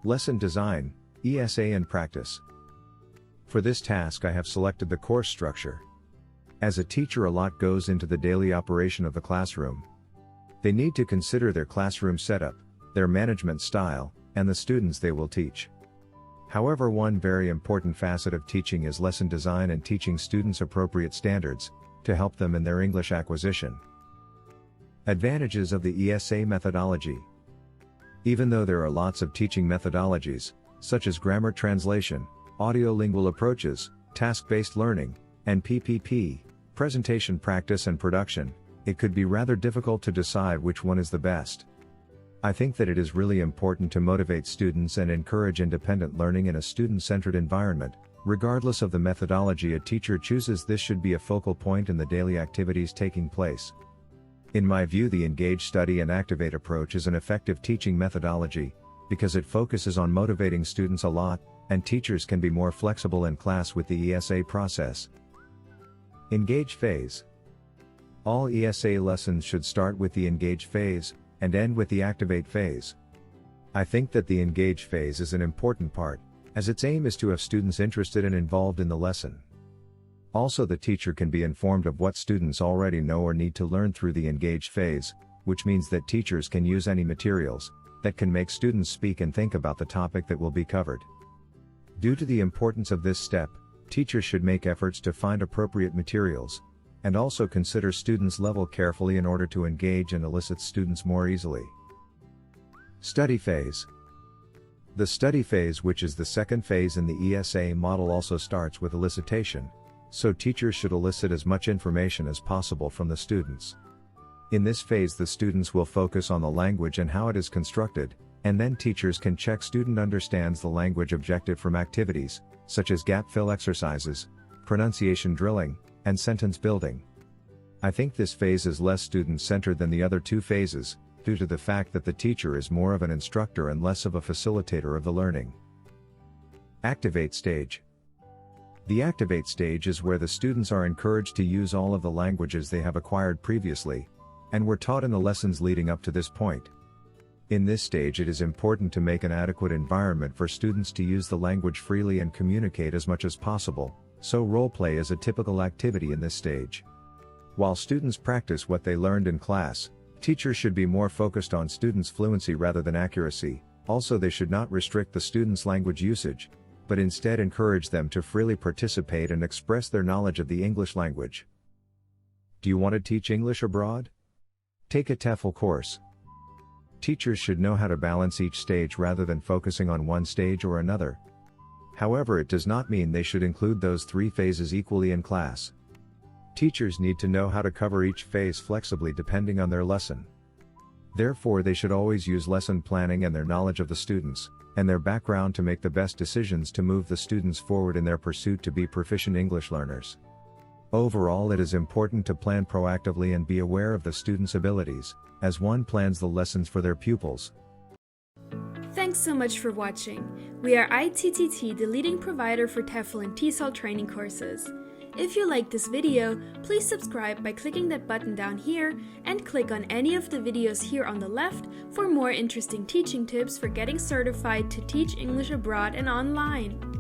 Lesson Design, ESA and Practice. For this task I have selected the course structure. As a teacher, a lot goes into the daily operation of the classroom. They need to consider their classroom setup, their management style, and the students they will teach. However, one very important facet of teaching is lesson design and teaching students appropriate standards to help them in their English acquisition. Advantages of the ESA methodology. Even though there are lots of teaching methodologies, such as grammar translation, audiolingual approaches, task-based learning, and PPP, presentation practice and production, it could be rather difficult to decide which one is the best. I think that it is really important to motivate students and encourage independent learning in a student-centered environment. Regardless of the methodology a teacher chooses, this should be a focal point in the daily activities taking place. In my view, the Engage, Study and Activate approach is an effective teaching methodology, because it focuses on motivating students a lot, and teachers can be more flexible in class with the ESA process. Engage phase. All ESA lessons should start with the Engage phase, and end with the Activate phase. I think that the Engage phase is an important part, as its aim is to have students interested and involved in the lesson. Also, the teacher can be informed of what students already know or need to learn through the Engage phase, which means that teachers can use any materials that can make students speak and think about the topic that will be covered. Due to the importance of this step, teachers should make efforts to find appropriate materials, and also consider students' level carefully in order to engage and elicit students more easily. Study phase. The study phase, which is the second phase in the ESA model, also starts with elicitation, so teachers should elicit as much information as possible from the students. In this phase, the students will focus on the language and how it is constructed, and then teachers can check student understands the language objective from activities, such as gap fill exercises, pronunciation drilling, and sentence building. I think this phase is less student-centered than the other two phases, due to the fact that the teacher is more of an instructor and less of a facilitator of the learning. Activate stage. The Activate stage is where the students are encouraged to use all of the languages they have acquired previously, and were taught in the lessons leading up to this point. In this stage, it is important to make an adequate environment for students to use the language freely and communicate as much as possible, so role play is a typical activity in this stage. While students practice what they learned in class, teachers should be more focused on students' fluency rather than accuracy. Also, they should not restrict the students' language usage, but instead encourage them to freely participate and express their knowledge of the English language. Do you want to teach English abroad? Take a TEFL course. Teachers should know how to balance each stage rather than focusing on one stage or another. However, it does not mean they should include those three phases equally in class. Teachers need to know how to cover each phase flexibly depending on their lesson. Therefore, they should always use lesson planning and their knowledge of the students and their background to make the best decisions to move the students forward in their pursuit to be proficient English learners. Overall, it is important to plan proactively and be aware of the students' abilities, as one plans the lessons for their pupils. Thanks so much for watching. We are ITTT, the leading provider for TEFL and TESOL training courses. If you like this video, please subscribe by clicking that button down here and click on any of the videos here on the left for more interesting teaching tips for getting certified to teach English abroad and online.